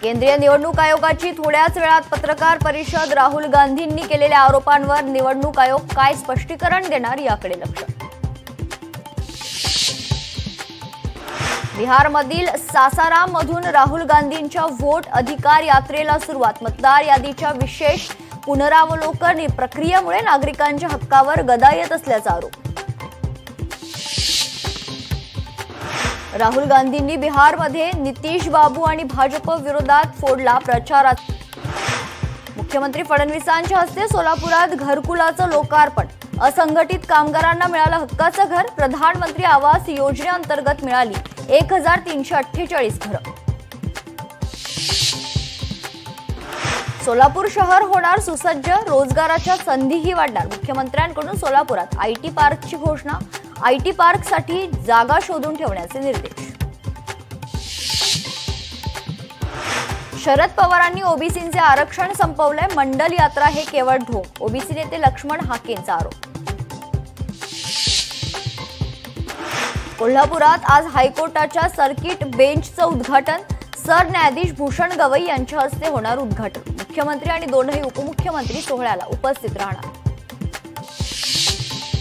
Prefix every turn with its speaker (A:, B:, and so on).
A: केंद्रीय निवडणूक आयोगाची थोड्याच वेळात पत्रकार परिषद। राहुल गांधींनी केलेल्या आरोपांवर निवडणूक आयोग काय स्पष्टीकरण देणार याकडे लक्ष। बिहारमधील सासाराम मधून राहुल गांधींच्या व्होट अधिकार यात्रेला सुरुवात। मतदार यादीच्या विशेष पुनरावलोकन प्रक्रियेमुळे नागरिकांच्या हक्कावर गदा येत असल्याचा आरोप। राहुल गांधींनी बिहारमध्ये नितीश बाबू आणि भाजप विरोधात फोडला प्रचारात। मुख्यमंत्री फडणवीसांच्या हस्ते सोलापुरात घरकुलाचं लोकार्पण। असंघटित कामगारांना मिळालं हक्काचं घर। प्रधानमंत्री आवास योजनेअंतर्गत मिळाली 1348 घरं। सोलापूर शहर होणार सुसज्ज, रोजगाराच्या संधीही वाढणार। मुख्यमंत्र्यांकडून सोलापुरात आयटी पार्कची घोषणा। आयटी पार्कसाठी जागा शोधून ठेवण्याचे निर्देश। शरद पवारांनी ओबीसींचे आरक्षण संपवले। मंडल यात्रा हे केवळ ढोंग। ओबीसी नेते लक्ष्मण हाकेंचा आरोप। कोल्हापुरात आज हायकोर्टाच्या सर्किट बेंचचं उद्घाटन। सरन्यायाधीश भूषण गवई यांच्या हस्ते होणार उद्घाटन। मुख्यमंत्री आणि दोनही उपमुख्यमंत्री सोहळ्याला उपस्थित राहणार।